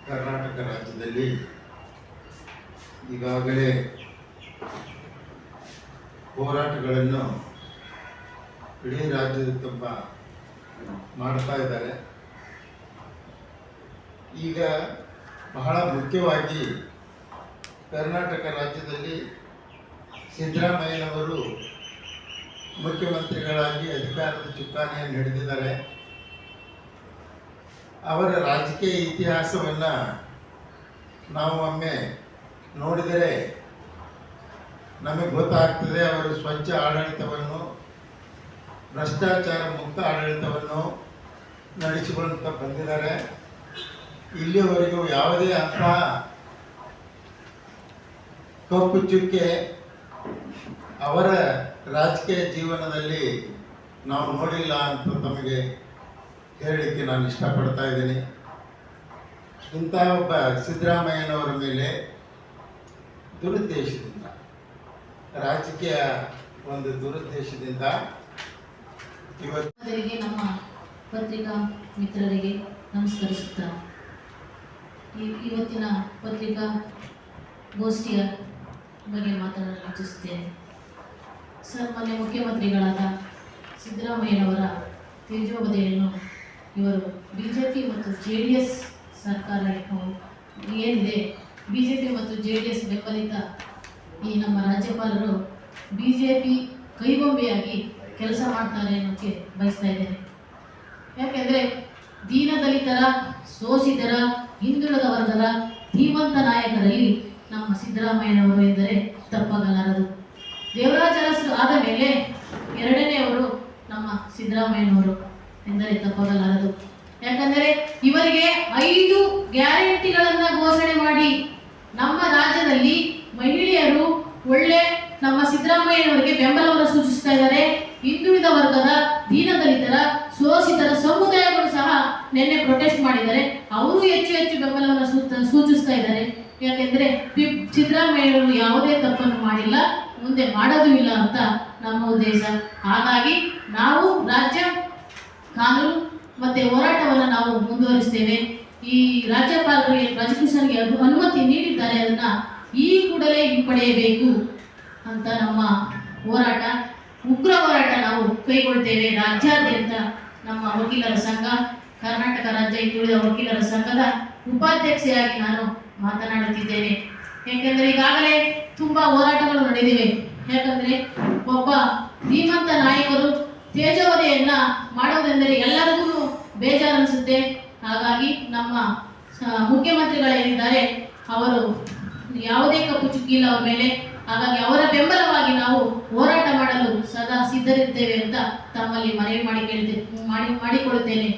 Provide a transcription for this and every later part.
ಕರ್ನಾಟಕ ರಾಜ್ಯದಲ್ಲಿ ಈಗಾಗಲೇ ಹೋರಾಟಗಳನ್ನು ಇಡೀ ರಾಜ್ಯದ ತುಂಬ ಮಾಡ್ತಾ ಇದ್ದಾರೆ. ಈಗ ಬಹಳ ಮುಖ್ಯವಾಗಿ ಕರ್ನಾಟಕ ರಾಜ್ಯದಲ್ಲಿ ಸಿದ್ದರಾಮಯ್ಯನವರು ಮುಖ್ಯಮಂತ್ರಿಗಳಾಗಿ ಅಧಿಕಾರದ ಚುಕ್ಕಾಣಿಯನ್ನು ಹಿಡಿದಿದ್ದಾರೆ. ಅವರ ರಾಜಕೀಯ ಇತಿಹಾಸವನ್ನು ನಾವು ಒಮ್ಮೆ ನೋಡಿದರೆ ನಮಗೆ ಗೊತ್ತಾಗ್ತದೆ. ಅವರು ಸ್ವಚ್ಛ ಆಡಳಿತವನ್ನು, ಭ್ರಷ್ಟಾಚಾರ ಮುಕ್ತ ಆಡಳಿತವನ್ನು ನಡೆಸಿಕೊಳ್ಳುತ್ತಾ ಬಂದಿದ್ದಾರೆ. ಇಲ್ಲಿಯವರೆಗೂ ಯಾವುದೇ ಅಂತಹ ಕಪ್ಪು ಚುಕ್ಕೆ ಅವರ ರಾಜಕೀಯ ಜೀವನದಲ್ಲಿ ನಾವು ನೋಡಿಲ್ಲ ಅಂತ ತಮಗೆ ಹೇಳಲಿಕ್ಕೆ ನಾನು ಇಷ್ಟಪಡ್ತಾ ಇದ್ದೀನಿ. ಇಂಥ ಒಬ್ಬ ಸಿದ್ದರಾಮಯ್ಯನವರ ಮೇಲೆ ದುರುದ್ದೇಶದಿಂದ, ರಾಜಕೀಯ ಒಂದು ದುರುದ್ದೇಶದಿಂದ ಇವತ್ತು ನಮ್ಮ ಪತ್ರಿಕಾ ಮಿತ್ರರಿಗೆ ನಮಸ್ಕರಿಸುತ್ತಾ ಇವತ್ತಿನ ಪತ್ರಿಕಾ ಗೋಷ್ಠಿಯ ಬಗ್ಗೆ ಮಾತನಾಡಲು ಇಚ್ಛಿಸುತ್ತೇನೆ. ಮೊನ್ನೆ ಮುಖ್ಯಮಂತ್ರಿಗಳಾದ ಸಿದ್ದರಾಮಯ್ಯನವರ ತೇಜೋವಧೆಯನ್ನು ಇವರು BJP ಮತ್ತು JDS ಸರ್ಕಾರ ಏನಿದೆ, BJP ಮತ್ತು JDS ಬೆಂಬಲಿತ ಈ ನಮ್ಮ ರಾಜ್ಯಪಾಲರು BJP ಕೈಗೊಂಬೆಯಾಗಿ ಕೆಲಸ ಮಾಡ್ತಾರೆ ಅನ್ನೋಕ್ಕೆ ಬಯಸ್ತಾ ಇದ್ದೇನೆ. ಯಾಕೆಂದರೆ ದೀನದಲಿತರ, ಶೋಷಿತರ, ಹಿಂದುಳಿದ ವರ್ಗದ ಧೀಮಂತ ನಾಯಕರಲ್ಲಿ ನಮ್ಮ ಸಿದ್ದರಾಮಯ್ಯನವರು ಎಂದರೆ ತಪ್ಪಾಗಲಾರದು. ದೇವರಾಜ ಅರಸು ಆದ ಮೇಲೆ ಎರಡನೆಯವರು ನಮ್ಮ ಸಿದ್ದರಾಮಯ್ಯನವರು ಎಂದರೆ ತಪ್ಪಾಗಲಾರದು. ಯಾಕಂದರೆ ಇವರಿಗೆ 5 ಗ್ಯಾರಂಟಿಗಳನ್ನ ಘೋಷಣೆ ಮಾಡಿ ನಮ್ಮ ರಾಜ್ಯದಲ್ಲಿ ಮಹಿಳೆಯರು ಒಳ್ಳೆ ನಮ್ಮ ಸಿದ್ದರಾಮಯ್ಯನವರಿಗೆ ಬೆಂಬಲವನ್ನು ಸೂಚಿಸ್ತಾ ಇದ್ದಾರೆ. ಹಿಂದುಳಿದ ವರ್ಗದ, ದೀನದಲಿತರ, ಶೋಷಿತರ ಸಮುದಾಯಗಳು ಸಹ ನಿನ್ನೆ ಪ್ರೊಟೆಸ್ಟ್ ಮಾಡಿದ್ದಾರೆ. ಅವರು ಹೆಚ್ಚು ಬೆಂಬಲವನ್ನು ಸೂಚಿಸ್ತಾ ಇದ್ದಾರೆ. ಯಾಕೆಂದ್ರೆ ಸಿದ್ದರಾಮಯ್ಯನವರು ಯಾವುದೇ ತಪ್ಪನ್ನು ಮಾಡಿಲ್ಲ, ಮುಂದೆ ಮಾಡೋದು ಇಲ್ಲ ಅಂತ ನಮ್ಮ ಉದ್ದೇಶ. ಹಾಗಾಗಿ ನಾವು ರಾಜ್ಯ ಕಾನೂನು ಮತ್ತೆ ಹೋರಾಟವನ್ನು ನಾವು ಮುಂದುವರಿಸ್ತೇವೆ. ಈ ರಾಜ್ಯಪಾಲರಿಗೆ ಪ್ರಾಸಿಕ್ಯೂಷನ್ಗೆ ಅನುಮತಿ ನೀಡಿದ್ದಾರೆ, ಅದನ್ನ ಈ ಕೂಡಲೇ ಹಿಂಪಡೆಯಬೇಕು ಅಂತ ನಮ್ಮ ಹೋರಾಟ, ಉಗ್ರ ಹೋರಾಟ ನಾವು ಕೈಗೊಳ್ತೇವೆ. ರಾಜ್ಯಾದ್ಯಂತ ನಮ್ಮ ವಕೀಲರ ಸಂಘ, ಕರ್ನಾಟಕ ರಾಜ್ಯ ಹಿಂದುಳಿದ ವಕೀಲರ ಸಂಘದ ಉಪಾಧ್ಯಕ್ಷೆಯಾಗಿ ನಾನು ಮಾತನಾಡುತ್ತಿದ್ದೇನೆ. ಯಾಕೆಂದರೆ ಈಗಾಗಲೇ ತುಂಬಾ ಹೋರಾಟಗಳು ನಡೆದಿವೆ. ಯಾಕಂದ್ರೆ ಒಬ್ಬ ಧೀಮಂತ ನಾಯಕರು ತೇಜೋವಧೆಯನ್ನ ಮಾಡೋದೆಂದರೆ ಎಲ್ಲರಿಗೂ ಬೇಜಾರು ಅನಿಸುತ್ತೆ. ಹಾಗಾಗಿ ನಮ್ಮ ಮುಖ್ಯಮಂತ್ರಿಗಳೇನಿದ್ದಾರೆ ಅವರು ಯಾವುದೇ ಕಪ್ಪು ಚುಕ್ಕಿಲ್ಲ ಅವರ ಮೇಲೆ. ಹಾಗಾಗಿ ಅವರ ಬೆಂಬಲವಾಗಿ ನಾವು ಹೋರಾಟ ಮಾಡಲು ಸದಾ ಸಿದ್ಧರಿದ್ದೇವೆ ಅಂತ ತಮ್ಮಲ್ಲಿ ಮನವಿ ಮಾಡಿಕೊಳ್ಳುತ್ತೇನೆ.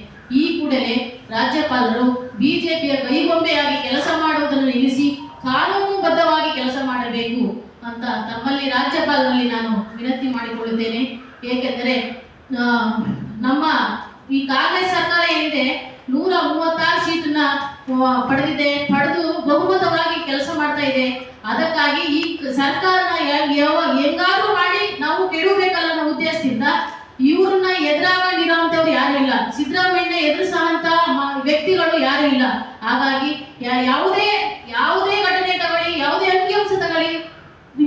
ಈ ಕೂಡಲೇ ರಾಜ್ಯಪಾಲರು BJPಯ ಕೈಗೊಂಬೆಯಾಗಿ ಕೆಲಸ ಮಾಡುವುದನ್ನು ನಿಲ್ಲಿಸಿ ಕಾನೂನುಬದ್ಧವಾಗಿ ಕೆಲಸ ಮಾಡಬೇಕು ಅಂತ ತಮ್ಮಲ್ಲಿ ರಾಜ್ಯಪಾಲರಲ್ಲಿ ನಾನು ವಿನಂತಿ ಮಾಡಿಕೊಳ್ಳುತ್ತೇನೆ. ಏಕೆಂದರೆ ನಮ್ಮ ಈ ಕಾಂಗ್ರೆಸ್ ಸರ್ಕಾರ ಏನಿದೆ 136 ಸೀಟನ್ನ ಪಡೆದು ಬಹುಮತವಾಗಿ ಕೆಲಸ ಮಾಡ್ತಾ ಇದೆ. ಅದಕ್ಕಾಗಿ ಈ ಸರ್ಕಾರನ ಹೆಂಗಾದ್ರೂ ಮಾಡಿ ನಾವು ಕೆಡಬೇಕಲ್ಲ ಅನ್ನೋ ಉದ್ದೇಶದಿಂದ ಇವ್ರನ್ನ ಎದುರಾಗಿರುವಂತವ್ರು ಯಾರು ಇಲ್ಲ. ಸಿದ್ದರಾಮಯ್ಯನ ಎದುರಿಸುವಂತ ವ್ಯಕ್ತಿಗಳು ಯಾರು ಇಲ್ಲ. ಹಾಗಾಗಿ ಯಾವುದೇ ಘಟನೆ ತಗೊಳ್ಳಿ, ಯಾವುದೇ ಅಂಕಿಅಂಶ ತಗೊಳ್ಳಿ,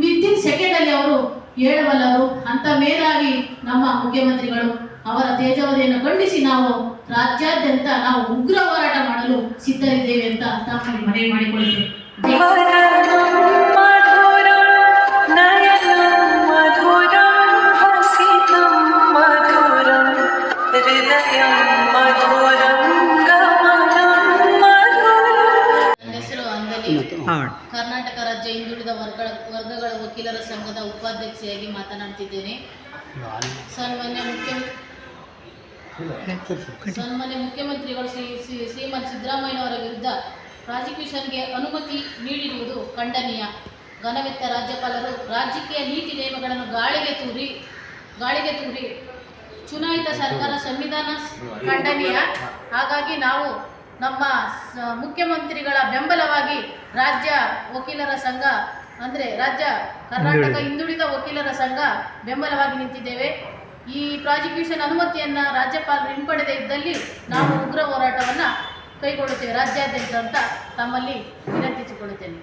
ವಿತಿನ್ ಸೆಕೆಂಡ್ ಅಲ್ಲಿ ಅವರು ಹೇಳಬಲ್ಲರು. ಅಂತ ಮೇಲಾಗಿ ನಮ್ಮ ಮುಖ್ಯಮಂತ್ರಿಗಳು ಅವರ ತೇಜೋವಧೆಯನ್ನು ಖಂಡಿಸಿ ನಾವು ರಾಜ್ಯಾದ್ಯಂತ ನಾವು ಉಗ್ರ ಹೋರಾಟ ಮಾಡಲು ಸಿದ್ಧರಿದ್ದೇವೆ ಅಂತ ತಮ್ಮಲ್ಲಿ ಮನವಿ ಮಾಡಿಕೊಳ್ಳುತ್ತೇವೆ. ಕರ್ನಾಟಕ ರಾಜ್ಯ ಹಿಂದುಳಿದ ವರ್ಗಗಳ ವಕೀಲರ ಸಂಘದ ಉಪಾಧ್ಯಕ್ಷೆಯಾಗಿ ಮಾತನಾಡುತ್ತಿದ್ದೇನೆ. ಸನ್ಮಾನ್ಯ ಮುಖ್ಯಮಂತ್ರಿಗಳು ಶ್ರೀಮಂತ ಸಿದ್ದರಾಮಯ್ಯನವರ ವಿರುದ್ಧ ಪ್ರಾಸಿಕ್ಯೂಷನ್ಗೆ ಅನುಮತಿ ನೀಡಿರುವುದು ಖಂಡನೀಯ. ಘನವೆತ್ತ ರಾಜ್ಯಪಾಲರು ರಾಜಕೀಯ ನೀತಿ ನಿಯಮಗಳನ್ನು ಗಾಳಿಗೆ ತೂರಿ ಚುನಾಯಿತ ಸರ್ಕಾರ ಸಂವಿಧಾನ ಖಂಡನೀಯ. ಹಾಗಾಗಿ ನಾವು ನಮ್ಮ ಮುಖ್ಯಮಂತ್ರಿಗಳ ಬೆಂಬಲವಾಗಿ ರಾಜ್ಯ ವಕೀಲರ ಸಂಘ ಅಂದರೆ ರಾಜ್ಯ ಕರ್ನಾಟಕ ಹಿಂದುಳಿದ ವಕೀಲರ ಸಂಘ ಬೆಂಬಲವಾಗಿ ನಿಂತಿದ್ದೇವೆ. ಈ ಪ್ರಾಸಿಕ್ಯೂಷನ್ ಅನುಮತಿಯನ್ನು ರಾಜ್ಯಪಾಲರು ಹಿಂಪಡೆದೇ ಇದ್ದಲ್ಲಿ ನಾವು ಉಗ್ರ ಹೋರಾಟವನ್ನು ಕೈಗೊಳ್ಳುತ್ತೇವೆ ರಾಜ್ಯಾದ್ಯಂತ ಅಂತ ತಮ್ಮಲ್ಲಿ ವಿನಂತಿಸಿಕೊಳ್ಳುತ್ತೇನೆ.